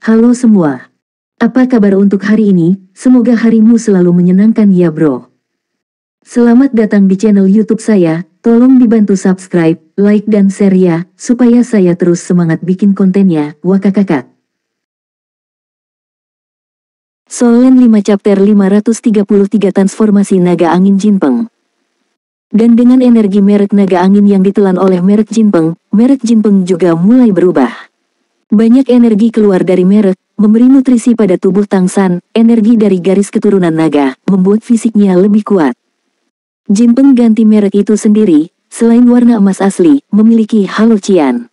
Halo semua. Apa kabar untuk hari ini? Semoga harimu selalu menyenangkan ya bro. Selamat datang di channel YouTube saya. Tolong dibantu subscribe, like dan share ya, supaya saya terus semangat bikin kontennya. Wakakakak. Solen 5 chapter 533 transformasi naga angin Jinpeng. Dan dengan energi merek naga angin yang ditelan oleh merek Jinpeng juga mulai berubah. Banyak energi keluar dari merek, memberi nutrisi pada tubuh Tang San. Energi dari garis keturunan naga, membuat fisiknya lebih kuat. Jinpeng ganti merek itu sendiri, selain warna emas asli, memiliki halo Qian.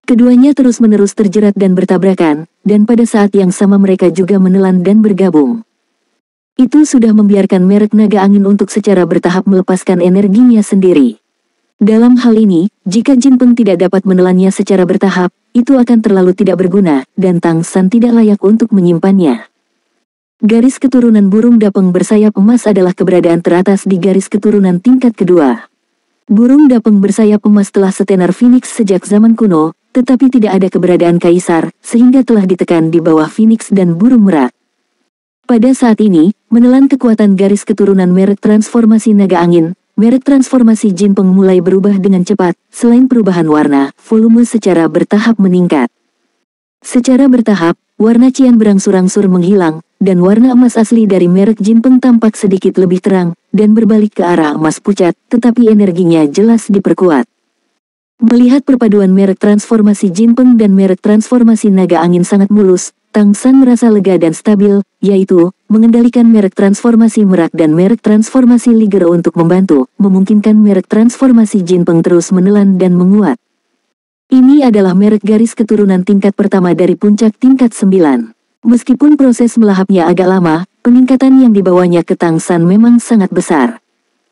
Keduanya terus-menerus terjerat dan bertabrakan, dan pada saat yang sama mereka juga menelan dan bergabung. Itu sudah membiarkan merek naga angin untuk secara bertahap melepaskan energinya sendiri. Dalam hal ini, jika Jinpeng tidak dapat menelannya secara bertahap, itu akan terlalu tidak berguna, dan Tang San tidak layak untuk menyimpannya. Garis keturunan burung dapeng bersayap emas adalah keberadaan teratas di garis keturunan tingkat kedua. Burung dapeng bersayap emas telah setenar Phoenix sejak zaman kuno, tetapi tidak ada keberadaan kaisar, sehingga telah ditekan di bawah Phoenix dan burung merak. Pada saat ini, menelan kekuatan garis keturunan merek transformasi naga angin, merek transformasi Jinpeng mulai berubah dengan cepat. Selain perubahan warna, volume secara bertahap meningkat. Secara bertahap, warna Qian berangsur-angsur menghilang, dan warna emas asli dari merek Jinpeng tampak sedikit lebih terang, dan berbalik ke arah emas pucat, tetapi energinya jelas diperkuat. Melihat perpaduan merek transformasi Jinpeng dan merek transformasi naga angin sangat mulus, Tang San merasa lega dan stabil, yaitu, mengendalikan merek transformasi merak dan merek transformasi liger untuk membantu, memungkinkan merek transformasi Jinpeng terus menelan dan menguat. Ini adalah merek garis keturunan tingkat pertama dari puncak tingkat 9. Meskipun proses melahapnya agak lama, peningkatan yang dibawanya ke Tang San memang sangat besar.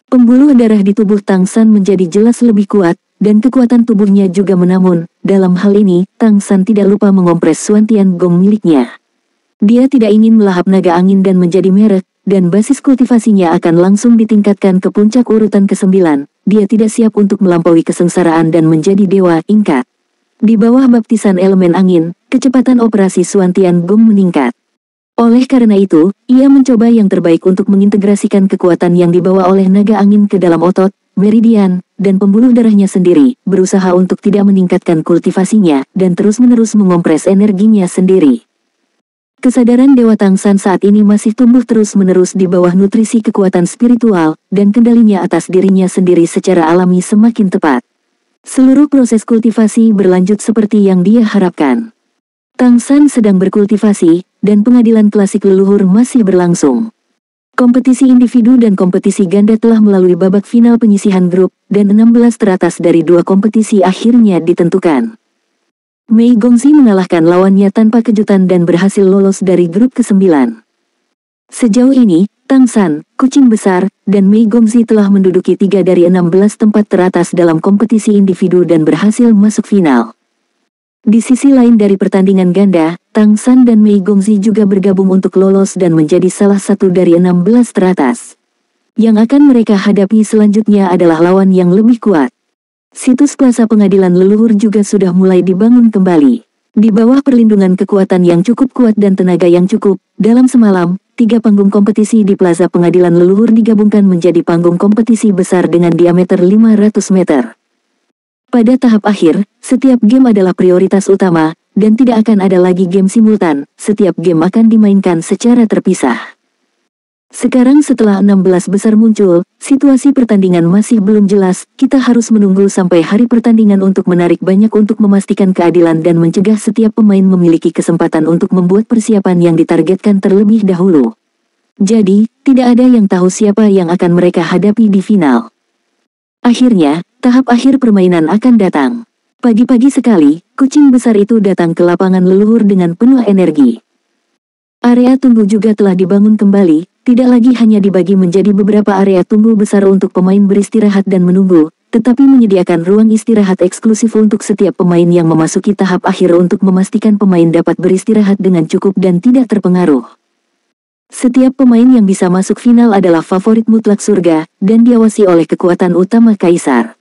Pembuluh darah di tubuh Tang San menjadi jelas lebih kuat, dan kekuatan tubuhnya juga menamun. Dalam hal ini, Tang San tidak lupa mengompres Suantian Gong miliknya. Dia tidak ingin melahap naga angin dan menjadi merek, dan basis kultivasinya akan langsung ditingkatkan ke puncak urutan ke-9. Dia tidak siap untuk melampaui kesengsaraan dan menjadi dewa ingkat. Di bawah baptisan elemen angin, kecepatan operasi Suantian Gong meningkat. Oleh karena itu, ia mencoba yang terbaik untuk mengintegrasikan kekuatan yang dibawa oleh naga angin ke dalam otot, meridian, dan pembuluh darahnya sendiri, berusaha untuk tidak meningkatkan kultivasinya, dan terus-menerus mengompres energinya sendiri. Kesadaran Dewa Tang San saat ini masih tumbuh terus-menerus di bawah nutrisi kekuatan spiritual, dan kendalinya atas dirinya sendiri secara alami semakin tepat. Seluruh proses kultivasi berlanjut seperti yang dia harapkan. Tang San sedang berkultivasi, dan pengadilan klasik leluhur masih berlangsung. Kompetisi individu dan kompetisi ganda telah melalui babak final penyisihan grup, dan 16 teratas dari 2 kompetisi akhirnya ditentukan. Mei Gongxi mengalahkan lawannya tanpa kejutan dan berhasil lolos dari grup ke-9. Sejauh ini, Tang San, kucing besar, dan Mei Gongxi telah menduduki 3 dari 16 tempat teratas dalam kompetisi individu dan berhasil masuk final. Di sisi lain dari pertandingan ganda, Tang San dan Mei Gongxi juga bergabung untuk lolos dan menjadi salah satu dari 16 teratas. Yang akan mereka hadapi selanjutnya adalah lawan yang lebih kuat. Situs Plaza Pengadilan Leluhur juga sudah mulai dibangun kembali. Di bawah perlindungan kekuatan yang cukup kuat dan tenaga yang cukup, dalam semalam, 3 panggung kompetisi di Plaza Pengadilan Leluhur digabungkan menjadi panggung kompetisi besar dengan diameter 500 meter. Pada tahap akhir, setiap game adalah prioritas utama, dan tidak akan ada lagi game simultan. Setiap game akan dimainkan secara terpisah. Sekarang setelah 16 besar muncul, situasi pertandingan masih belum jelas. Kita harus menunggu sampai hari pertandingan untuk menarik banyak untuk memastikan keadilan dan mencegah setiap pemain memiliki kesempatan untuk membuat persiapan yang ditargetkan terlebih dahulu. Jadi, tidak ada yang tahu siapa yang akan mereka hadapi di final. Akhirnya, tahap akhir permainan akan datang. Pagi-pagi sekali, kucing besar itu datang ke lapangan leluhur dengan penuh energi. Area tunggu juga telah dibangun kembali, tidak lagi hanya dibagi menjadi beberapa area tunggu besar untuk pemain beristirahat dan menunggu, tetapi menyediakan ruang istirahat eksklusif untuk setiap pemain yang memasuki tahap akhir untuk memastikan pemain dapat beristirahat dengan cukup dan tidak terpengaruh. Setiap pemain yang bisa masuk final adalah favorit mutlak surga, dan diawasi oleh kekuatan utama Kaisar.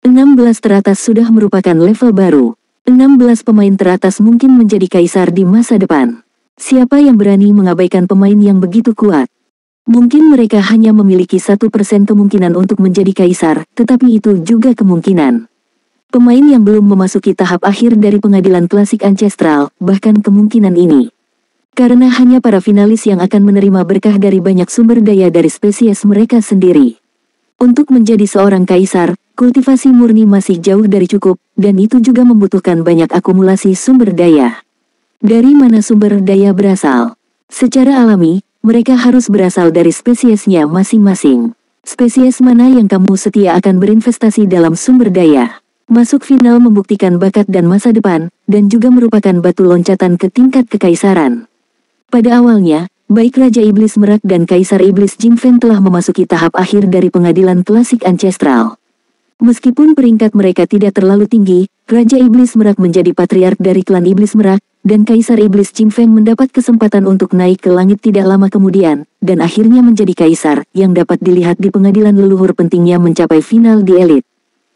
16 teratas sudah merupakan level baru. 16 pemain teratas mungkin menjadi kaisar di masa depan. Siapa yang berani mengabaikan pemain yang begitu kuat? Mungkin mereka hanya memiliki 1% kemungkinan untuk menjadi kaisar, tetapi itu juga kemungkinan. Pemain yang belum memasuki tahap akhir dari pengadilan klasik ancestral, bahkan kemungkinan ini. Karena hanya para finalis yang akan menerima berkah dari banyak sumber daya dari spesies mereka sendiri. Untuk menjadi seorang kaisar, kultivasi murni masih jauh dari cukup, dan itu juga membutuhkan banyak akumulasi sumber daya. Dari mana sumber daya berasal? Secara alami, mereka harus berasal dari spesiesnya masing-masing. Spesies mana yang kamu setia akan berinvestasi dalam sumber daya? Masuk final membuktikan bakat dan masa depan, dan juga merupakan batu loncatan ke tingkat kekaisaran. Pada awalnya, baik Raja Iblis Merak dan Kaisar Iblis Jinfen telah memasuki tahap akhir dari pengadilan klasik ancestral. Meskipun peringkat mereka tidak terlalu tinggi, Raja Iblis Merak menjadi patriark dari klan Iblis Merak, dan Kaisar Iblis Jinfen mendapat kesempatan untuk naik ke langit tidak lama kemudian, dan akhirnya menjadi kaisar, yang dapat dilihat di pengadilan leluhur pentingnya mencapai final di elit.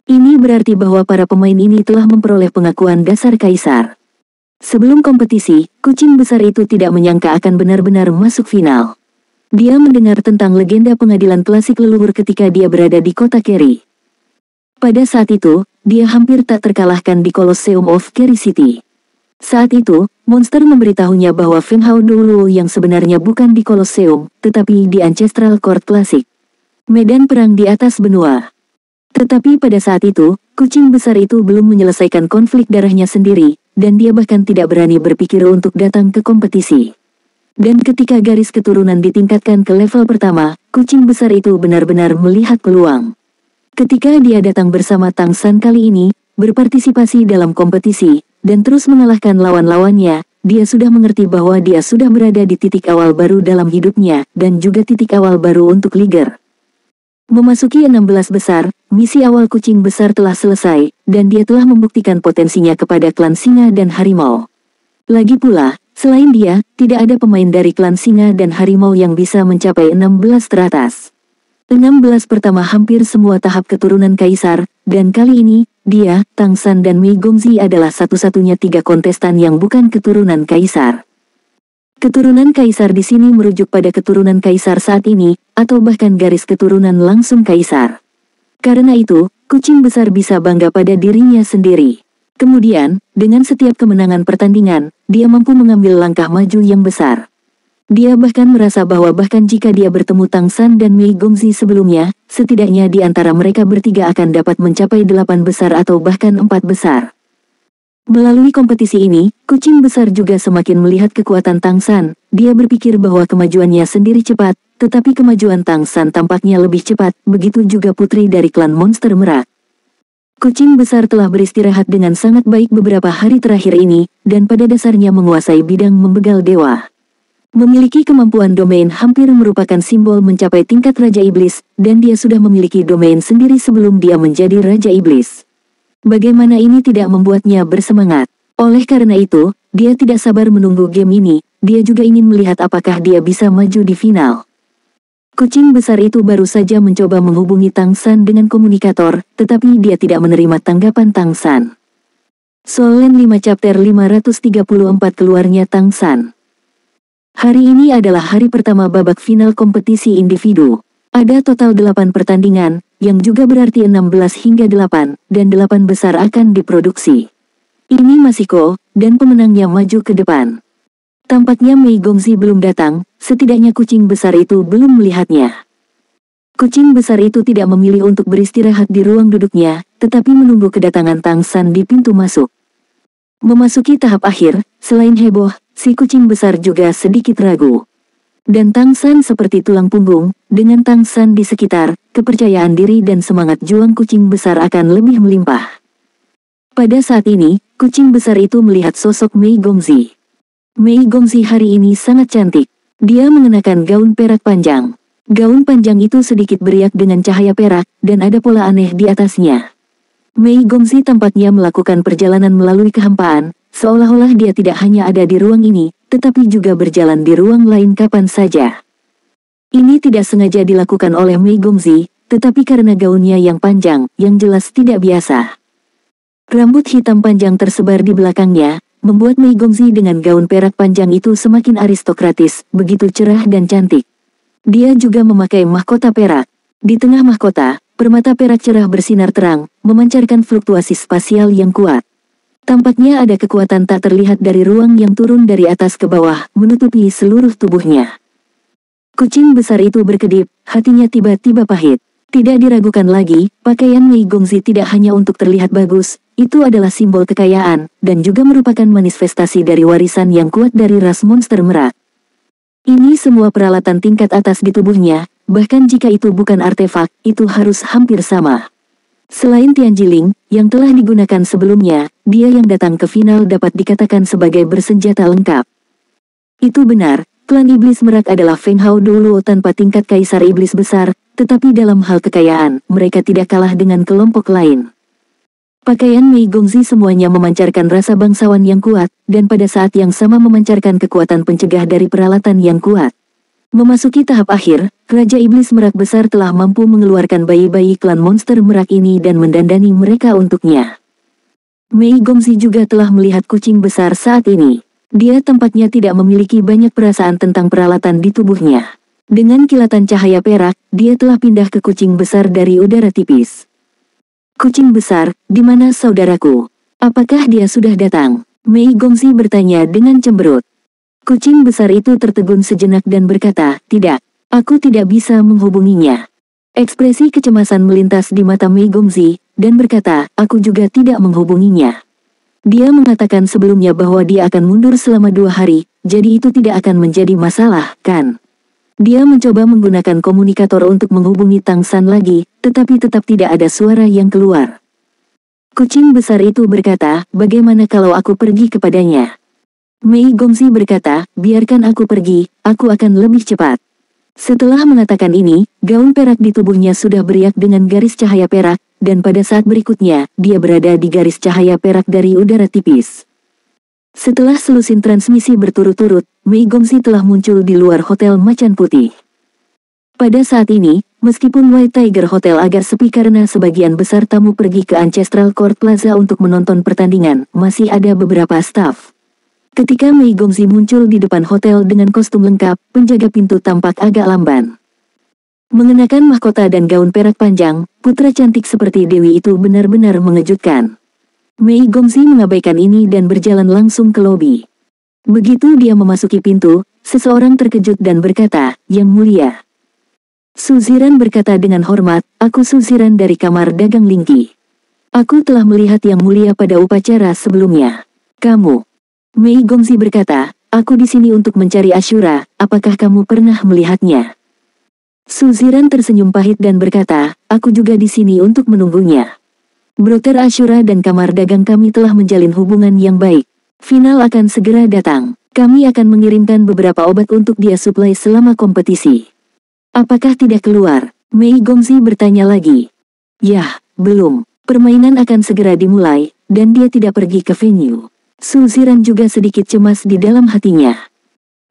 Ini berarti bahwa para pemain ini telah memperoleh pengakuan dasar kaisar. Sebelum kompetisi, kucing besar itu tidak menyangka akan benar-benar masuk final. Dia mendengar tentang legenda pengadilan klasik leluhur ketika dia berada di kota Kerry. Pada saat itu, dia hampir tak terkalahkan di Colosseum of Kerry City. Saat itu, monster memberitahunya bahwa Feng Hao dulu yang sebenarnya bukan di Colosseum, tetapi di Ancestral Court Classic. Medan perang di atas benua. Tetapi pada saat itu, kucing besar itu belum menyelesaikan konflik darahnya sendiri, dan dia bahkan tidak berani berpikir untuk datang ke kompetisi. Dan ketika garis keturunan ditingkatkan ke level pertama, kucing besar itu benar-benar melihat peluang. Ketika dia datang bersama Tang San kali ini, berpartisipasi dalam kompetisi, dan terus mengalahkan lawan-lawannya, dia sudah mengerti bahwa dia sudah berada di titik awal baru dalam hidupnya, dan juga titik awal baru untuk Liger. Memasuki 16 besar, misi awal kucing besar telah selesai, dan dia telah membuktikan potensinya kepada klan Singa dan Harimau. Lagi pula, selain dia, tidak ada pemain dari klan Singa dan Harimau yang bisa mencapai 16 teratas. 16 pertama hampir semua tahap keturunan kaisar, dan kali ini, dia, Tang San dan Mei Gongzi adalah satu-satunya 3 kontestan yang bukan keturunan kaisar. Keturunan kaisar di sini merujuk pada keturunan kaisar saat ini, atau bahkan garis keturunan langsung kaisar. Karena itu, kucing besar bisa bangga pada dirinya sendiri. Kemudian, dengan setiap kemenangan pertandingan, dia mampu mengambil langkah maju yang besar. Dia bahkan merasa bahwa bahkan jika dia bertemu Tang San dan Mei Gongzi sebelumnya, setidaknya di antara mereka bertiga akan dapat mencapai 8 besar atau bahkan 4 besar. Melalui kompetisi ini, kucing besar juga semakin melihat kekuatan Tang San. Dia berpikir bahwa kemajuannya sendiri cepat, tetapi kemajuan Tang San tampaknya lebih cepat, begitu juga putri dari klan monster Merak. Kucing besar telah beristirahat dengan sangat baik beberapa hari terakhir ini, dan pada dasarnya menguasai bidang membegal dewa. Memiliki kemampuan domain hampir merupakan simbol mencapai tingkat Raja Iblis, dan dia sudah memiliki domain sendiri sebelum dia menjadi Raja Iblis. Bagaimana ini tidak membuatnya bersemangat? Oleh karena itu, dia tidak sabar menunggu game ini, dia juga ingin melihat apakah dia bisa maju di final. Kucing besar itu baru saja mencoba menghubungi Tang San dengan komunikator, tetapi dia tidak menerima tanggapan Tang San. Solen 5 chapter 534 keluarnya Tang San. Hari ini adalah hari pertama babak final kompetisi individu. Ada total 8 pertandingan, yang juga berarti 16 hingga 8, dan 8 besar akan diproduksi. Ini Masiko, dan pemenangnya maju ke depan. Tampaknya Mei Gongzi belum datang, setidaknya kucing besar itu belum melihatnya. Kucing besar itu tidak memilih untuk beristirahat di ruang duduknya, tetapi menunggu kedatangan Tang San di pintu masuk. Memasuki tahap akhir, selain heboh, si kucing besar juga sedikit ragu. Dan Tang San seperti tulang punggung, dengan Tang San di sekitar, kepercayaan diri dan semangat juang kucing besar akan lebih melimpah. Pada saat ini, kucing besar itu melihat sosok Mei Gongzi. Mei Gongzi hari ini sangat cantik. Dia mengenakan gaun perak panjang. Gaun panjang itu sedikit beriak dengan cahaya perak, dan ada pola aneh di atasnya. Mei Gongzi tampaknya melakukan perjalanan melalui kehampaan, seolah-olah dia tidak hanya ada di ruang ini, tetapi juga berjalan di ruang lain kapan saja. Ini tidak sengaja dilakukan oleh Mei Gongzi, tetapi karena gaunnya yang panjang, yang jelas tidak biasa. Rambut hitam panjang tersebar di belakangnya, membuat Mei Gongzi dengan gaun perak panjang itu semakin aristokratis, begitu cerah dan cantik. Dia juga memakai mahkota perak. Di tengah mahkota, permata perak cerah bersinar terang, memancarkan fluktuasi spasial yang kuat. Tampaknya ada kekuatan tak terlihat dari ruang yang turun dari atas ke bawah, menutupi seluruh tubuhnya. Kucing besar itu berkedip, hatinya tiba-tiba pahit. Tidak diragukan lagi, pakaian Mei Gongzi tidak hanya untuk terlihat bagus, itu adalah simbol kekayaan, dan juga merupakan manifestasi dari warisan yang kuat dari ras monster merak. Ini semua peralatan tingkat atas di tubuhnya, bahkan jika itu bukan artefak, itu harus hampir sama. Selain Tianjiling, yang telah digunakan sebelumnya, dia yang datang ke final dapat dikatakan sebagai bersenjata lengkap. Itu benar, klan iblis merak adalah Feng Hao Doluo tanpa tingkat kaisar iblis besar, tetapi dalam hal kekayaan, mereka tidak kalah dengan kelompok lain. Pakaian Mei Gongzi semuanya memancarkan rasa bangsawan yang kuat, dan pada saat yang sama memancarkan kekuatan pencegah dari peralatan yang kuat. Memasuki tahap akhir, Raja Iblis Merak Besar telah mampu mengeluarkan bayi-bayi klan monster merak ini dan mendandani mereka untuknya. Mei Gongzi juga telah melihat kucing besar saat ini. Dia tampaknya tidak memiliki banyak perasaan tentang peralatan di tubuhnya. Dengan kilatan cahaya perak, dia telah pindah ke kucing besar dari udara tipis. Kucing besar, di mana saudaraku? Apakah dia sudah datang? Mei Gongzi bertanya dengan cemberut. Kucing besar itu tertegun sejenak dan berkata, tidak, aku tidak bisa menghubunginya. Ekspresi kecemasan melintas di mata Mei Gongzi, dan berkata, aku juga tidak menghubunginya. Dia mengatakan sebelumnya bahwa dia akan mundur selama 2 hari, jadi itu tidak akan menjadi masalah, kan? Dia mencoba menggunakan komunikator untuk menghubungi Tang San lagi, tetapi tetap tidak ada suara yang keluar. Kucing besar itu berkata, bagaimana kalau aku pergi kepadanya? Mei Gongzi berkata, biarkan aku pergi, aku akan lebih cepat. Setelah mengatakan ini, gaun perak di tubuhnya sudah beriak dengan garis cahaya perak, dan pada saat berikutnya, dia berada di garis cahaya perak dari udara tipis. Setelah selusin transmisi berturut-turut, Mei Gongzi telah muncul di luar Hotel Macan Putih. Pada saat ini, meskipun White Tiger Hotel agak sepi karena sebagian besar tamu pergi ke Ancestral Court Plaza untuk menonton pertandingan, masih ada beberapa staf. Ketika Mei Gongzi muncul di depan hotel dengan kostum lengkap, penjaga pintu tampak agak lamban. Mengenakan mahkota dan gaun perak panjang, putra cantik seperti Dewi itu benar-benar mengejutkan. Mei Gongzi mengabaikan ini dan berjalan langsung ke lobi. Begitu dia memasuki pintu, seseorang terkejut dan berkata, Yang Mulia. Su Ziran berkata dengan hormat, aku Su Ziran dari kamar dagang Lingqi. Aku telah melihat Yang Mulia pada upacara sebelumnya. Kamu. Mei Gongzi berkata, aku di sini untuk mencari Ashura, apakah kamu pernah melihatnya? Su Ziran tersenyum pahit dan berkata, aku juga di sini untuk menunggunya. Broter Ashura dan kamar dagang kami telah menjalin hubungan yang baik. Final akan segera datang. Kami akan mengirimkan beberapa obat untuk dia suplai selama kompetisi. Apakah tidak keluar? Mei Gongzi bertanya lagi. Yah, belum. Permainan akan segera dimulai, dan dia tidak pergi ke venue. Su Ziran juga sedikit cemas di dalam hatinya.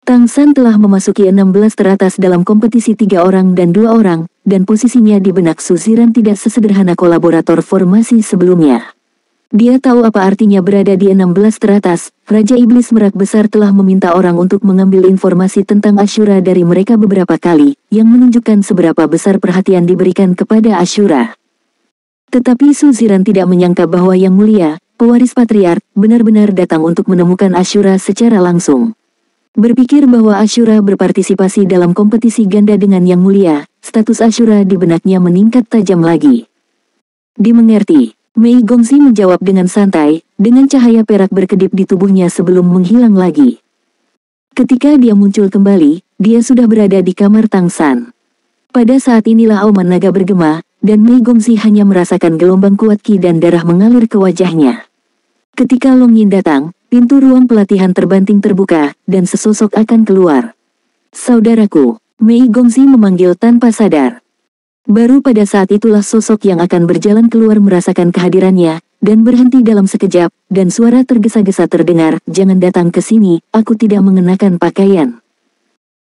Tang San telah memasuki 16 teratas dalam kompetisi 3 orang dan 2 orang, dan posisinya di benak Su Ziran tidak sesederhana kolaborator formasi sebelumnya. Dia tahu apa artinya berada di 16 teratas. Raja Iblis Merak Besar telah meminta orang untuk mengambil informasi tentang Ashura dari mereka beberapa kali, yang menunjukkan seberapa besar perhatian diberikan kepada Ashura. Tetapi Su Ziran tidak menyangka bahwa Yang Mulia, pewaris patriark, benar-benar datang untuk menemukan Ashura secara langsung. Berpikir bahwa Ashura berpartisipasi dalam kompetisi ganda dengan Yang Mulia, status Ashura di benaknya meningkat tajam lagi. Dimengerti, Mei Gongzi menjawab dengan santai, dengan cahaya perak berkedip di tubuhnya sebelum menghilang lagi. Ketika dia muncul kembali, dia sudah berada di kamar Tang San. Pada saat inilah auman naga bergema, dan Mei Gongzi hanya merasakan gelombang kuat ki dan darah mengalir ke wajahnya. Ketika Long Yin datang, pintu ruang pelatihan terbanting terbuka, dan sesosok akan keluar. Saudaraku, Mei Gongzi memanggil tanpa sadar. Baru pada saat itulah sosok yang akan berjalan keluar merasakan kehadirannya, dan berhenti dalam sekejap, dan suara tergesa-gesa terdengar, jangan datang ke sini, aku tidak mengenakan pakaian.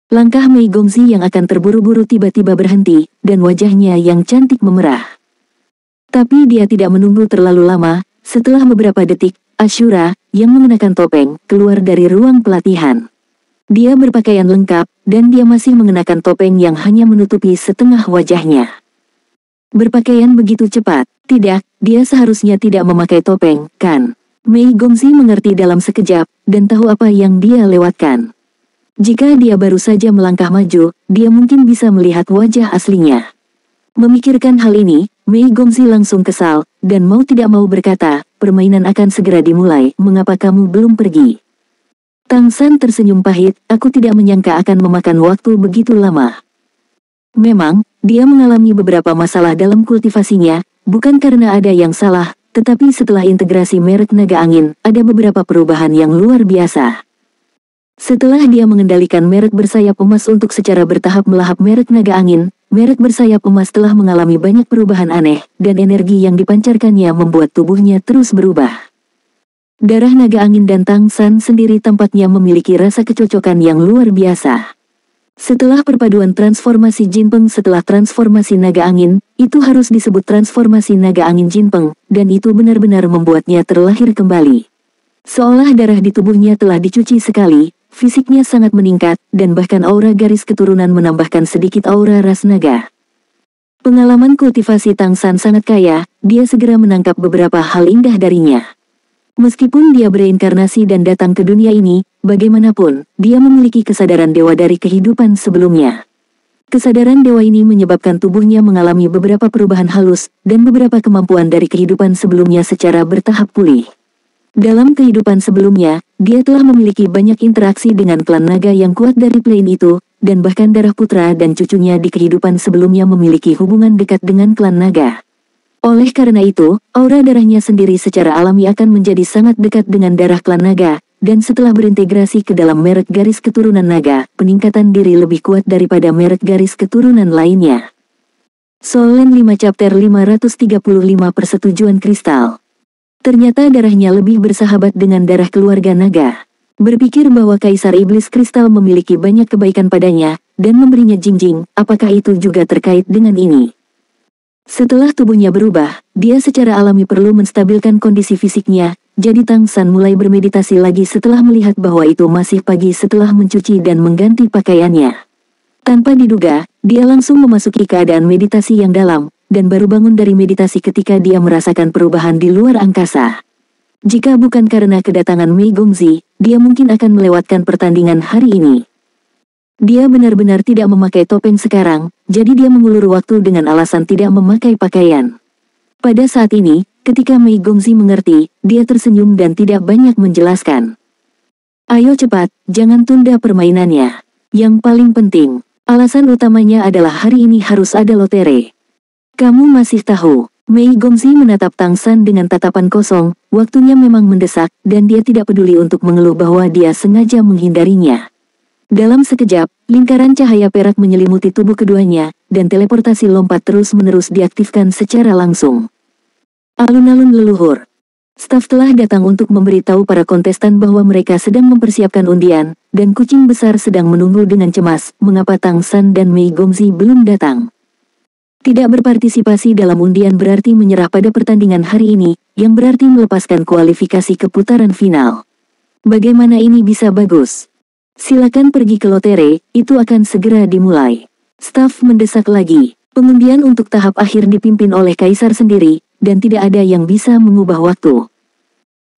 Langkah Mei Gongzi yang akan terburu-buru tiba-tiba berhenti, dan wajahnya yang cantik memerah. Tapi dia tidak menunggu terlalu lama, Setelah beberapa detik, Ashura, yang mengenakan topeng, keluar dari ruang pelatihan. Dia berpakaian lengkap, dan dia masih mengenakan topeng yang hanya menutupi setengah wajahnya. Berpakaian begitu cepat, tidak, dia seharusnya tidak memakai topeng, kan? Mei Gongzi mengerti dalam sekejap, dan tahu apa yang dia lewatkan. Jika dia baru saja melangkah maju, dia mungkin bisa melihat wajah aslinya. Memikirkan hal ini, Mei Gongzi langsung kesal, dan mau tidak mau berkata, permainan akan segera dimulai, mengapa kamu belum pergi? Tang San tersenyum pahit, aku tidak menyangka akan memakan waktu begitu lama. Memang, dia mengalami beberapa masalah dalam kultivasinya, bukan karena ada yang salah, tetapi setelah integrasi merek naga angin, ada beberapa perubahan yang luar biasa. Setelah dia mengendalikan merek bersayap emas untuk secara bertahap melahap merek naga angin, merek bersayap emas telah mengalami banyak perubahan aneh, dan energi yang dipancarkannya membuat tubuhnya terus berubah. Darah naga angin dan Tang San sendiri tampaknya memiliki rasa kecocokan yang luar biasa. Setelah perpaduan transformasi Jinpeng setelah transformasi naga angin, itu harus disebut transformasi naga angin Jinpeng, dan itu benar-benar membuatnya terlahir kembali. Seolah darah di tubuhnya telah dicuci sekali, fisiknya sangat meningkat, dan bahkan aura garis keturunan menambahkan sedikit aura ras naga. Pengalaman kultivasi Tang San sangat kaya, dia segera menangkap beberapa hal indah darinya. Meskipun dia bereinkarnasi dan datang ke dunia ini, bagaimanapun, dia memiliki kesadaran dewa dari kehidupan sebelumnya. Kesadaran dewa ini menyebabkan tubuhnya mengalami beberapa perubahan halus, dan beberapa kemampuan dari kehidupan sebelumnya secara bertahap pulih. Dalam kehidupan sebelumnya, dia telah memiliki banyak interaksi dengan klan naga yang kuat dari plane itu, dan bahkan darah putra dan cucunya di kehidupan sebelumnya memiliki hubungan dekat dengan klan naga. Oleh karena itu, aura darahnya sendiri secara alami akan menjadi sangat dekat dengan darah klan naga, dan setelah berintegrasi ke dalam merek garis keturunan naga, peningkatan diri lebih kuat daripada merek garis keturunan lainnya. Solen 5 Chapter 535 Persetujuan Kristal. Ternyata darahnya lebih bersahabat dengan darah keluarga naga. Berpikir bahwa Kaisar Iblis Kristal memiliki banyak kebaikan padanya, dan memberinya jinjing, apakah itu juga terkait dengan ini? Setelah tubuhnya berubah, dia secara alami perlu menstabilkan kondisi fisiknya, jadi Tang San mulai bermeditasi lagi setelah melihat bahwa itu masih pagi setelah mencuci dan mengganti pakaiannya. Tanpa diduga, dia langsung memasuki keadaan meditasi yang dalam, dan baru bangun dari meditasi ketika dia merasakan perubahan di luar angkasa. Jika bukan karena kedatangan Mei Gongzi, dia mungkin akan melewatkan pertandingan hari ini. Dia benar-benar tidak memakai topeng sekarang, jadi dia mengulur waktu dengan alasan tidak memakai pakaian. Pada saat ini, ketika Mei Gongzi mengerti, dia tersenyum dan tidak banyak menjelaskan. Ayo cepat, jangan tunda permainannya. Yang paling penting, alasan utamanya adalah hari ini harus ada lotre. Kamu masih tahu, Mei Gongzi menatap Tang San dengan tatapan kosong, waktunya memang mendesak, dan dia tidak peduli untuk mengeluh bahwa dia sengaja menghindarinya. Dalam sekejap, lingkaran cahaya perak menyelimuti tubuh keduanya, dan teleportasi lompat terus-menerus diaktifkan secara langsung. Alun-alun leluhur. Staf telah datang untuk memberitahu para kontestan bahwa mereka sedang mempersiapkan undian, dan kucing besar sedang menunggu dengan cemas, mengapa Tang San dan Mei Gongzi belum datang. Tidak berpartisipasi dalam undian berarti menyerah pada pertandingan hari ini, yang berarti melepaskan kualifikasi ke putaran final. Bagaimana ini bisa bagus? Silakan pergi ke lotre, itu akan segera dimulai. Staf mendesak lagi. Pengundian untuk tahap akhir dipimpin oleh Kaisar sendiri, dan tidak ada yang bisa mengubah waktu.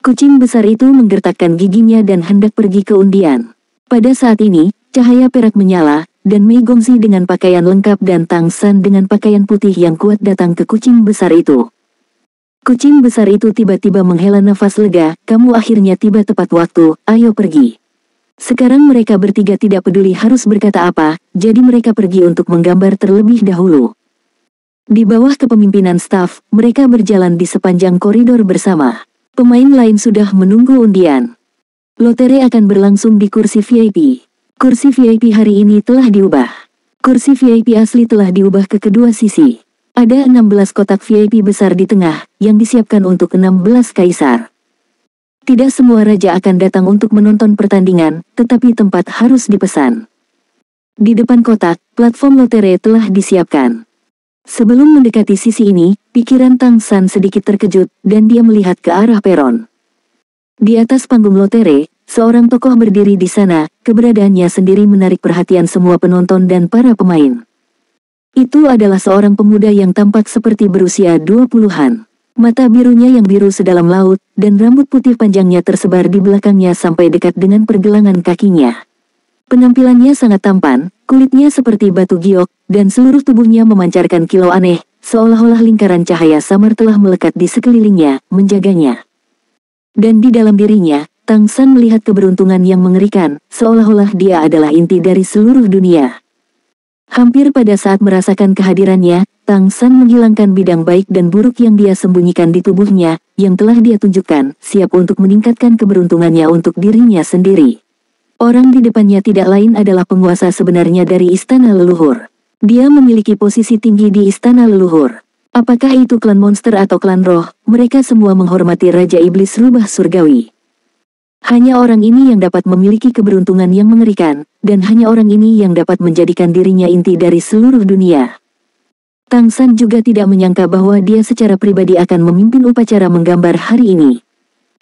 Kucing besar itu menggertakkan giginya dan hendak pergi ke undian. Pada saat ini, cahaya perak menyala, dan Mei Gongzi dengan pakaian lengkap dan Tang San dengan pakaian putih yang kuat datang ke kucing besar itu. Kucing besar itu tiba-tiba menghela nafas lega, kamu akhirnya tiba tepat waktu, ayo pergi. Sekarang mereka bertiga tidak peduli harus berkata apa, jadi mereka pergi untuk menggambar terlebih dahulu. Di bawah kepemimpinan staf, mereka berjalan di sepanjang koridor bersama. Pemain lain sudah menunggu undian. Lotre akan berlangsung di kursi VIP. Kursi VIP hari ini telah diubah. Kursi VIP asli telah diubah ke kedua sisi. Ada 16 kotak VIP besar di tengah, yang disiapkan untuk 16 kaisar. Tidak semua raja akan datang untuk menonton pertandingan, tetapi tempat harus dipesan. Di depan kotak, platform lotre telah disiapkan. Sebelum mendekati sisi ini, pikiran Tang San sedikit terkejut, dan dia melihat ke arah peron. Di atas panggung lotere, seorang tokoh berdiri di sana, keberadaannya sendiri menarik perhatian semua penonton dan para pemain. Itu adalah seorang pemuda yang tampak seperti berusia 20-an. Mata birunya yang biru sedalam laut, dan rambut putih panjangnya tersebar di belakangnya sampai dekat dengan pergelangan kakinya. Penampilannya sangat tampan, kulitnya seperti batu giok, dan seluruh tubuhnya memancarkan kilau aneh, seolah-olah lingkaran cahaya samar telah melekat di sekelilingnya, menjaganya. Dan di dalam dirinya, Tang San melihat keberuntungan yang mengerikan, seolah-olah dia adalah inti dari seluruh dunia. Hampir pada saat merasakan kehadirannya, Tang San menghilangkan bidang baik dan buruk yang dia sembunyikan di tubuhnya, yang telah dia tunjukkan, siap untuk meningkatkan keberuntungannya untuk dirinya sendiri. Orang di depannya tidak lain adalah penguasa sebenarnya dari Istana Leluhur. Dia memiliki posisi tinggi di Istana Leluhur. Apakah itu klan monster atau klan roh, mereka semua menghormati Raja Iblis Rubah Surgawi. Hanya orang ini yang dapat memiliki keberuntungan yang mengerikan, dan hanya orang ini yang dapat menjadikan dirinya inti dari seluruh dunia. Tang San juga tidak menyangka bahwa dia secara pribadi akan memimpin upacara menggambar hari ini.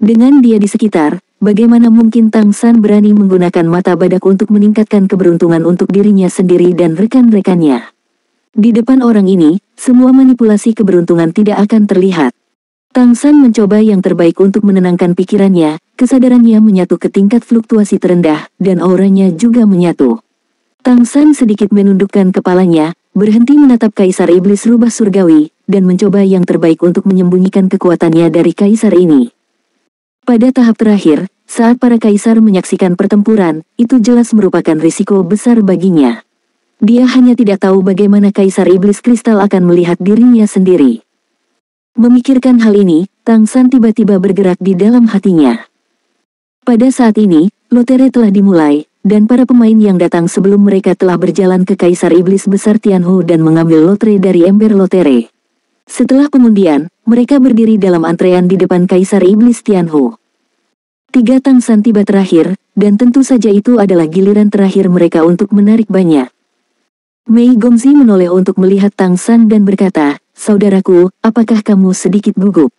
Dengan dia di sekitar, bagaimana mungkin Tang San berani menggunakan mata badak untuk meningkatkan keberuntungan untuk dirinya sendiri dan rekan-rekannya? Di depan orang ini, semua manipulasi keberuntungan tidak akan terlihat. Tang San mencoba yang terbaik untuk menenangkan pikirannya, kesadarannya menyatu ke tingkat fluktuasi terendah, dan auranya juga menyatu. Tang San sedikit menundukkan kepalanya, berhenti menatap Kaisar Iblis Rubah Surgawi, dan mencoba yang terbaik untuk menyembunyikan kekuatannya dari Kaisar ini. Pada tahap terakhir, saat para kaisar menyaksikan pertempuran, itu jelas merupakan risiko besar baginya. Dia hanya tidak tahu bagaimana Kaisar Iblis Kristal akan melihat dirinya sendiri. Memikirkan hal ini, Tang San tiba-tiba bergerak di dalam hatinya. Pada saat ini, lotere telah dimulai, dan para pemain yang datang sebelum mereka telah berjalan ke Kaisar Iblis Besar Tianhu dan mengambil lotre dari ember lotere. Setelah pengundian, mereka berdiri dalam antrean di depan Kaisar Iblis Tianhu. 3 Tang San tiba terakhir, dan tentu saja itu adalah giliran terakhir mereka untuk menarik banyak. Mei Gongzi menoleh untuk melihat Tang San dan berkata, "Saudaraku, apakah kamu sedikit gugup?"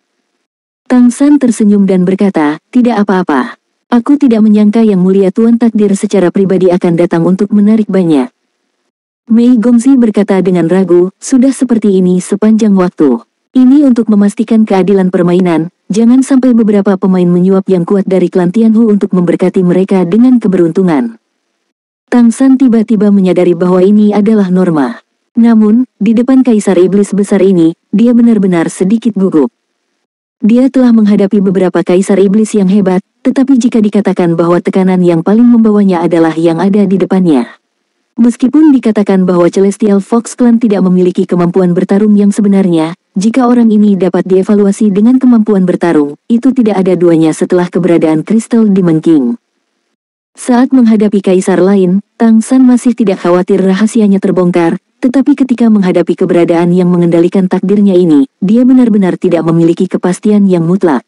Tang San tersenyum dan berkata, "Tidak apa-apa. Aku tidak menyangka Yang Mulia Tuan Takdir secara pribadi akan datang untuk menarik banyak." Mei Gongzi berkata dengan ragu, "Sudah seperti ini sepanjang waktu. Ini untuk memastikan keadilan permainan, jangan sampai beberapa pemain menyuap yang kuat dari klan Tianhu untuk memberkati mereka dengan keberuntungan." Tang San tiba-tiba menyadari bahwa ini adalah norma. Namun, di depan Kaisar Iblis Besar ini, dia benar-benar sedikit gugup. Dia telah menghadapi beberapa Kaisar Iblis yang hebat, tetapi jika dikatakan bahwa tekanan yang paling membawanya adalah yang ada di depannya. Meskipun dikatakan bahwa Celestial Fox Clan tidak memiliki kemampuan bertarung yang sebenarnya, jika orang ini dapat dievaluasi dengan kemampuan bertarung, itu tidak ada duanya setelah keberadaan Crystal Demon King. Saat menghadapi kaisar lain, Tang San masih tidak khawatir rahasianya terbongkar, tetapi ketika menghadapi keberadaan yang mengendalikan takdirnya ini, dia benar-benar tidak memiliki kepastian yang mutlak.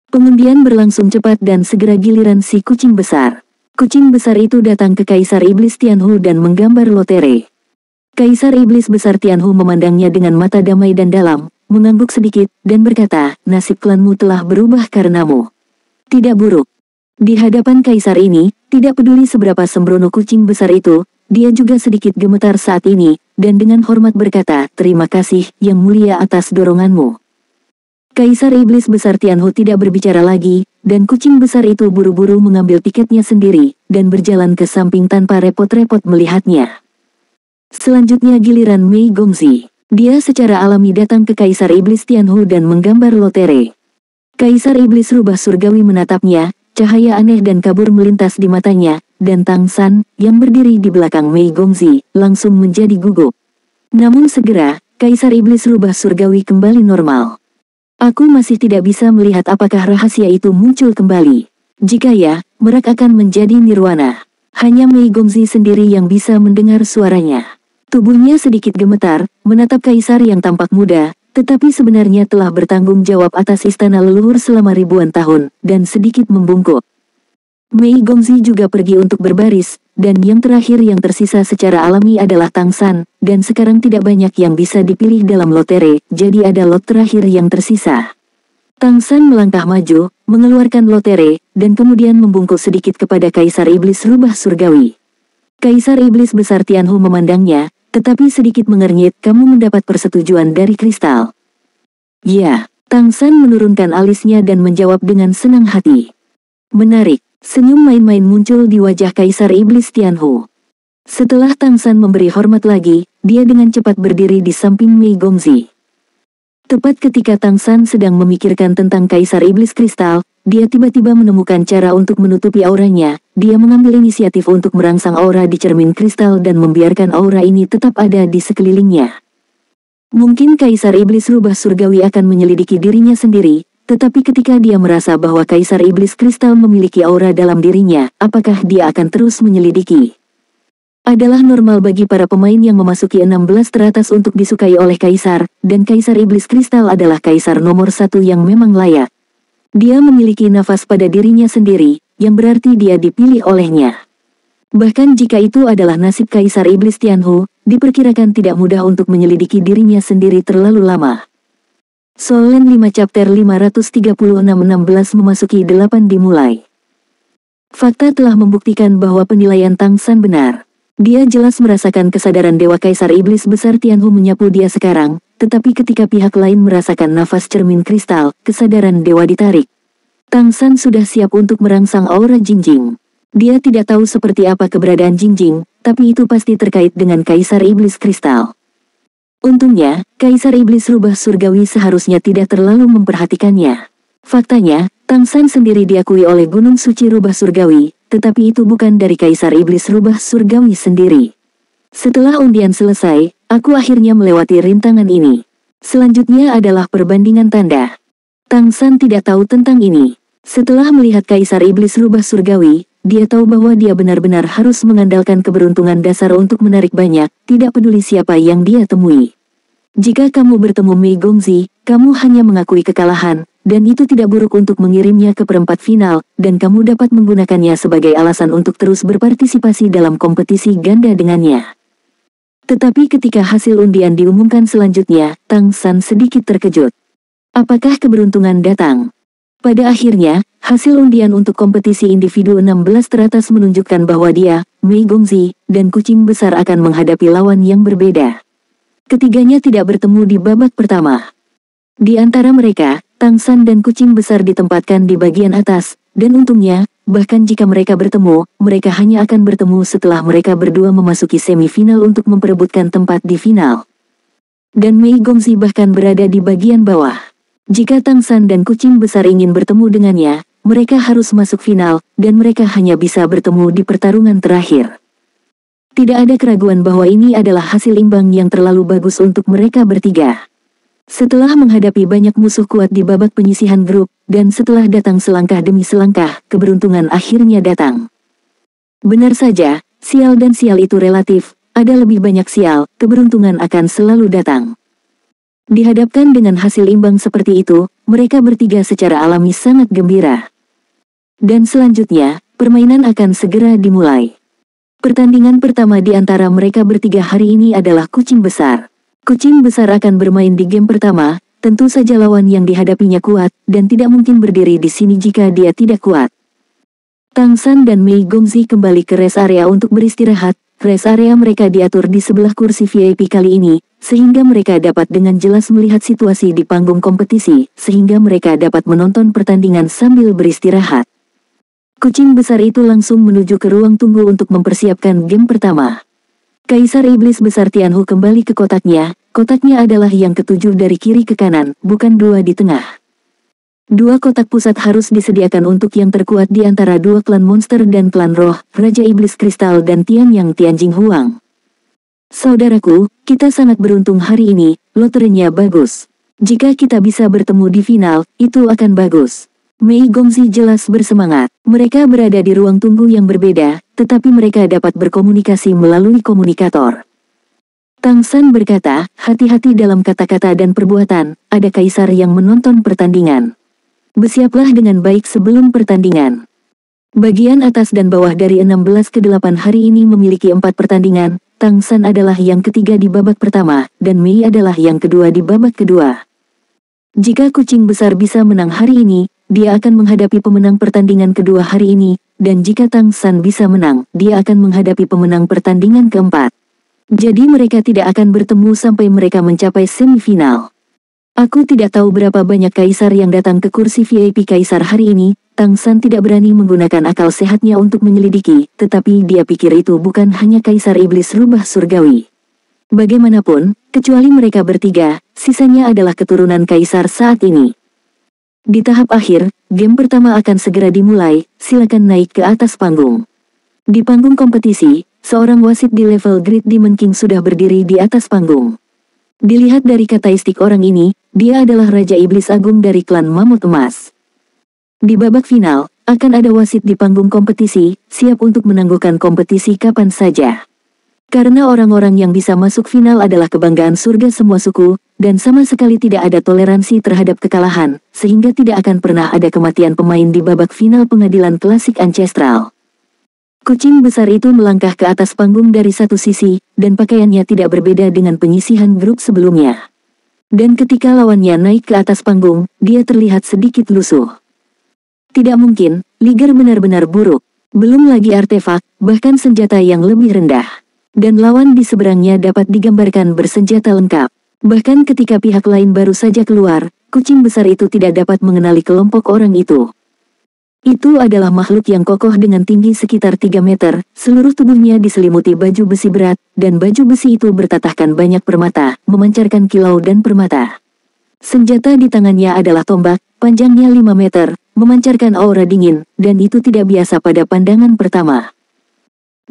Pengundian berlangsung cepat dan segera giliran si kucing besar. Kucing besar itu datang ke Kaisar Iblis Tianhu dan menggambar lotere. Kaisar Iblis Besar Tianhu memandangnya dengan mata damai dan dalam, mengangguk sedikit, dan berkata, "Nasib klanmu telah berubah karenamu." Tidak buruk. Di hadapan Kaisar ini, tidak peduli seberapa sembrono kucing besar itu, dia juga sedikit gemetar saat ini, dan dengan hormat berkata, "Terima kasih, Yang Mulia atas doronganmu." Kaisar Iblis Besar Tianhu tidak berbicara lagi, dan kucing besar itu buru-buru mengambil tiketnya sendiri, dan berjalan ke samping tanpa repot-repot melihatnya. Selanjutnya giliran Mei Gongzi. Dia secara alami datang ke Kaisar Iblis Tianhu dan menggambar lotere. Kaisar Iblis Rubah Surgawi menatapnya, cahaya aneh dan kabur melintas di matanya, dan Tang San, yang berdiri di belakang Mei Gongzi, langsung menjadi gugup. Namun segera, Kaisar Iblis Rubah Surgawi kembali normal. "Aku masih tidak bisa melihat apakah rahasia itu muncul kembali. Jika ya, merak akan menjadi nirwana." Hanya Mei Gongzi sendiri yang bisa mendengar suaranya. Tubuhnya sedikit gemetar, menatap kaisar yang tampak muda, tetapi sebenarnya telah bertanggung jawab atas istana leluhur selama ribuan tahun, dan sedikit membungkuk. Mei Gongzi juga pergi untuk berbaris, dan yang terakhir yang tersisa secara alami adalah Tang San, dan sekarang tidak banyak yang bisa dipilih dalam lotere, jadi ada lot terakhir yang tersisa. Tang San melangkah maju, mengeluarkan lotere, dan kemudian membungkuk sedikit kepada Kaisar Iblis Rubah Surgawi. Kaisar Iblis Besar Tianhu memandangnya, tetapi sedikit mengernyit, kamu mendapat persetujuan dari kristal. Ya, Tang San menurunkan alisnya dan menjawab dengan senang hati. Menarik, senyum main-main muncul di wajah Kaisar Iblis Tianhu. Setelah Tang San memberi hormat lagi, dia dengan cepat berdiri di samping Mei Gongzi. Tepat ketika Tang San sedang memikirkan tentang Kaisar Iblis Kristal, dia tiba-tiba menemukan cara untuk menutupi auranya. Dia mengambil inisiatif untuk merangsang aura di cermin kristal dan membiarkan aura ini tetap ada di sekelilingnya. Mungkin Kaisar Iblis Rubah Surgawi akan menyelidiki dirinya sendiri, tetapi ketika dia merasa bahwa Kaisar Iblis Kristal memiliki aura dalam dirinya, apakah dia akan terus menyelidiki? Adalah normal bagi para pemain yang memasuki 16 teratas untuk disukai oleh Kaisar, dan Kaisar Iblis Kristal adalah Kaisar nomor 1 yang memang layak. Dia memiliki nafas pada dirinya sendiri, yang berarti dia dipilih olehnya. Bahkan jika itu adalah nasib Kaisar Iblis Tianhu, diperkirakan tidak mudah untuk menyelidiki dirinya sendiri terlalu lama. Solen 5 chapter 536-16 memasuki 8 dimulai. Fakta telah membuktikan bahwa penilaian Tang San benar. Dia jelas merasakan kesadaran Dewa Kaisar Iblis Besar Tianhu menyapu dia sekarang, tetapi ketika pihak lain merasakan nafas cermin kristal, kesadaran Dewa ditarik. Tang San sudah siap untuk merangsang aura Jingjing. Dia tidak tahu seperti apa keberadaan Jingjing, tapi itu pasti terkait dengan Kaisar Iblis Kristal. Untungnya, Kaisar Iblis Rubah Surgawi seharusnya tidak terlalu memperhatikannya. Faktanya, Tang San sendiri diakui oleh Gunung Suci Rubah Surgawi, tetapi itu bukan dari Kaisar Iblis Rubah Surgawi sendiri. Setelah undian selesai, aku akhirnya melewati rintangan ini. Selanjutnya adalah perbandingan tanda. Tang San tidak tahu tentang ini. Setelah melihat Kaisar Iblis Rubah Surgawi, dia tahu bahwa dia benar-benar harus mengandalkan keberuntungan dasar untuk menarik banyak, tidak peduli siapa yang dia temui. Jika kamu bertemu Mei Gongzi, kamu hanya mengakui kekalahan, dan itu tidak buruk untuk mengirimnya ke perempat final, dan kamu dapat menggunakannya sebagai alasan untuk terus berpartisipasi dalam kompetisi ganda dengannya. Tetapi ketika hasil undian diumumkan selanjutnya, Tang San sedikit terkejut. Apakah keberuntungan datang? Pada akhirnya, hasil undian untuk kompetisi individu 16 teratas menunjukkan bahwa dia, Mei Gongzi, dan Kucing Besar akan menghadapi lawan yang berbeda. Ketiganya tidak bertemu di babak pertama. Di antara mereka, Tang San dan Kucing Besar ditempatkan di bagian atas, dan untungnya, bahkan jika mereka bertemu, mereka hanya akan bertemu setelah mereka berdua memasuki semifinal untuk memperebutkan tempat di final. Dan Mei Gongzi bahkan berada di bagian bawah. Jika Tang San dan Kucing Besar ingin bertemu dengannya, mereka harus masuk final, dan mereka hanya bisa bertemu di pertarungan terakhir. Tidak ada keraguan bahwa ini adalah hasil imbang yang terlalu bagus untuk mereka bertiga. Setelah menghadapi banyak musuh kuat di babak penyisihan grup, dan setelah datang selangkah demi selangkah, keberuntungan akhirnya datang. Benar saja, sial dan sial itu relatif, ada lebih banyak sial, keberuntungan akan selalu datang. Dihadapkan dengan hasil imbang seperti itu, mereka bertiga secara alami sangat gembira. Dan selanjutnya, permainan akan segera dimulai. Pertandingan pertama di antara mereka bertiga hari ini adalah Kucing Besar. Kucing Besar akan bermain di game pertama, tentu saja lawan yang dihadapinya kuat, dan tidak mungkin berdiri di sini jika dia tidak kuat. Tang San dan Mei Gongzi kembali ke rest area untuk beristirahat. Rest area mereka diatur di sebelah kursi VIP kali ini, sehingga mereka dapat dengan jelas melihat situasi di panggung kompetisi, sehingga mereka dapat menonton pertandingan sambil beristirahat. Kucing Besar itu langsung menuju ke ruang tunggu untuk mempersiapkan game pertama. Kaisar Iblis Besar Tianhu kembali ke kotaknya. Kotaknya adalah yang ketujuh dari kiri ke kanan, bukan dua di tengah. Dua kotak pusat harus disediakan untuk yang terkuat di antara dua klan monster dan klan roh, Raja Iblis Kristal dan Tianyang Tianjing Huang. Saudaraku, kita sangat beruntung hari ini, loterinya bagus. Jika kita bisa bertemu di final, itu akan bagus. Mei Gongzi jelas bersemangat. Mereka berada di ruang tunggu yang berbeda, tetapi mereka dapat berkomunikasi melalui komunikator. Tang San berkata, hati-hati dalam kata-kata dan perbuatan, ada kaisar yang menonton pertandingan. Bersiaplah dengan baik sebelum pertandingan. Bagian atas dan bawah dari 16 ke 8 hari ini memiliki 4 pertandingan. Tang San adalah yang ketiga di babak pertama, dan Mei adalah yang kedua di babak kedua. Jika kucing besar bisa menang hari ini, dia akan menghadapi pemenang pertandingan kedua hari ini, dan jika Tang San bisa menang, dia akan menghadapi pemenang pertandingan keempat. Jadi mereka tidak akan bertemu sampai mereka mencapai semifinal. Aku tidak tahu berapa banyak kaisar yang datang ke kursi VIP kaisar hari ini. Tang San tidak berani menggunakan akal sehatnya untuk menyelidiki, tetapi dia pikir itu bukan hanya kaisar iblis rubah surgawi. Bagaimanapun, kecuali mereka bertiga, sisanya adalah keturunan kaisar saat ini. Di tahap akhir, game pertama akan segera dimulai, silakan naik ke atas panggung. Di panggung kompetisi, seorang wasit di level Great Demon King sudah berdiri di atas panggung. Dilihat dari karakteristik orang ini, dia adalah Raja Iblis Agung dari klan Mamut Emas. Di babak final, akan ada wasit di panggung kompetisi, siap untuk menangguhkan kompetisi kapan saja. Karena orang-orang yang bisa masuk final adalah kebanggaan surga semua suku, dan sama sekali tidak ada toleransi terhadap kekalahan, sehingga tidak akan pernah ada kematian pemain di babak final pengadilan klasik ancestral. Kucing besar itu melangkah ke atas panggung dari satu sisi, dan pakaiannya tidak berbeda dengan penyisihan grup sebelumnya. Dan ketika lawannya naik ke atas panggung, dia terlihat sedikit lusuh. Tidak mungkin, Liger benar-benar buruk. Belum lagi artefak, bahkan senjata yang lebih rendah. Dan lawan di seberangnya dapat digambarkan bersenjata lengkap. Bahkan ketika pihak lain baru saja keluar, kucing besar itu tidak dapat mengenali kelompok orang itu. Itu adalah makhluk yang kokoh dengan tinggi sekitar 3 meter, seluruh tubuhnya diselimuti baju besi berat, dan baju besi itu bertatahkan banyak permata, memancarkan kilau dan permata. Senjata di tangannya adalah tombak, panjangnya 5 meter, memancarkan aura dingin, dan itu tidak biasa pada pandangan pertama.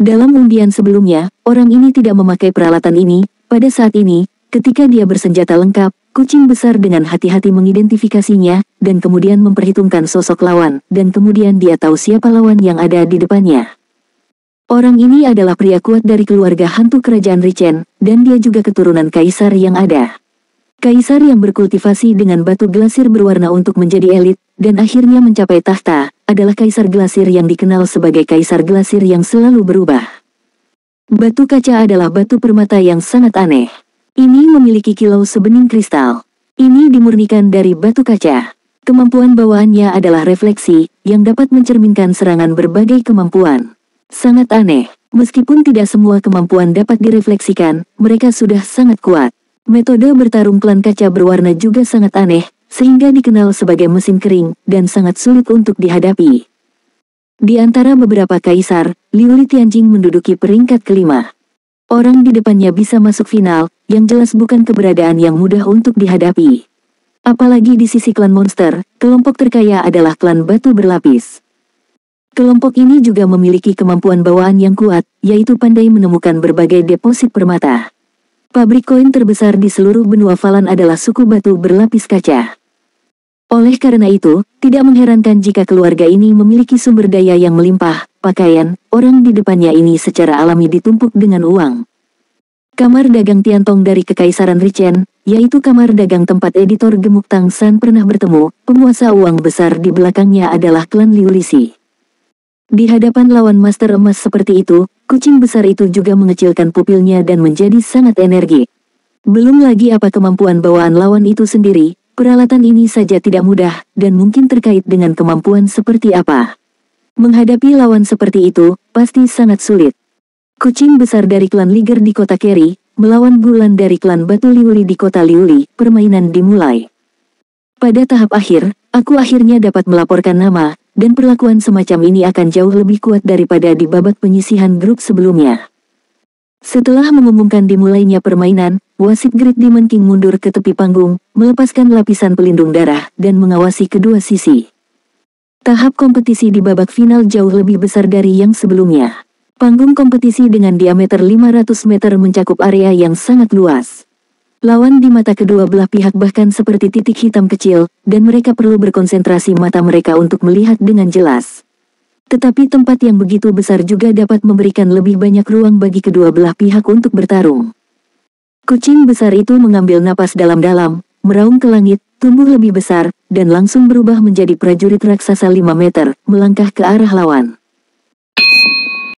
Dalam undian sebelumnya, orang ini tidak memakai peralatan ini. Pada saat ini, ketika dia bersenjata lengkap, kucing besar dengan hati-hati mengidentifikasinya, dan kemudian memperhitungkan sosok lawan, dan kemudian dia tahu siapa lawan yang ada di depannya. Orang ini adalah pria kuat dari keluarga hantu kerajaan Richen, dan dia juga keturunan kaisar yang ada. Kaisar yang berkultivasi dengan batu glasir berwarna untuk menjadi elit, dan akhirnya mencapai tahta, adalah kaisar glasir yang dikenal sebagai kaisar glasir yang selalu berubah. Batu kaca adalah batu permata yang sangat aneh. Ini memiliki kilau sebening kristal. Ini dimurnikan dari batu kaca. Kemampuan bawaannya adalah refleksi, yang dapat mencerminkan serangan berbagai kemampuan. Sangat aneh, meskipun tidak semua kemampuan dapat direfleksikan, mereka sudah sangat kuat. Metode bertarung klan kaca berwarna juga sangat aneh, sehingga dikenal sebagai mesin kering, dan sangat sulit untuk dihadapi. Di antara beberapa kaisar, Liu Li Tianjing menduduki peringkat kelima. Orang di depannya bisa masuk final, yang jelas bukan keberadaan yang mudah untuk dihadapi. Apalagi di sisi klan monster, kelompok terkaya adalah klan batu berlapis. Kelompok ini juga memiliki kemampuan bawaan yang kuat, yaitu pandai menemukan berbagai deposit permata. Pabrik koin terbesar di seluruh benua Falan adalah suku batu berlapis kaca. Oleh karena itu, tidak mengherankan jika keluarga ini memiliki sumber daya yang melimpah, pakaian, orang di depannya ini secara alami ditumpuk dengan uang. Kamar dagang Tiantong dari Kekaisaran Richen, yaitu kamar dagang tempat editor gemuk Tang San pernah bertemu, penguasa uang besar di belakangnya adalah klan Liu Lixi. Di hadapan lawan master emas seperti itu, kucing besar itu juga mengecilkan pupilnya dan menjadi sangat energi. Belum lagi apa kemampuan bawaan lawan itu sendiri, peralatan ini saja tidak mudah, dan mungkin terkait dengan kemampuan seperti apa. Menghadapi lawan seperti itu, pasti sangat sulit. Kucing besar dari klan Liger di kota Keri, melawan bulan dari klan Batu Liuli di kota Liuli, permainan dimulai. Pada tahap akhir, aku akhirnya dapat melaporkan nama, dan perlakuan semacam ini akan jauh lebih kuat daripada di babak penyisihan grup sebelumnya. Setelah mengumumkan dimulainya permainan, wasit Great Demon King mundur ke tepi panggung, melepaskan lapisan pelindung darah, dan mengawasi kedua sisi. Tahap kompetisi di babak final jauh lebih besar dari yang sebelumnya. Panggung kompetisi dengan diameter 500 meter mencakup area yang sangat luas. Lawan di mata kedua belah pihak bahkan seperti titik hitam kecil, dan mereka perlu berkonsentrasi mata mereka untuk melihat dengan jelas. Tetapi tempat yang begitu besar juga dapat memberikan lebih banyak ruang bagi kedua belah pihak untuk bertarung. Kucing besar itu mengambil napas dalam-dalam, meraung ke langit, tumbuh lebih besar, dan langsung berubah menjadi prajurit raksasa 5 meter, melangkah ke arah lawan.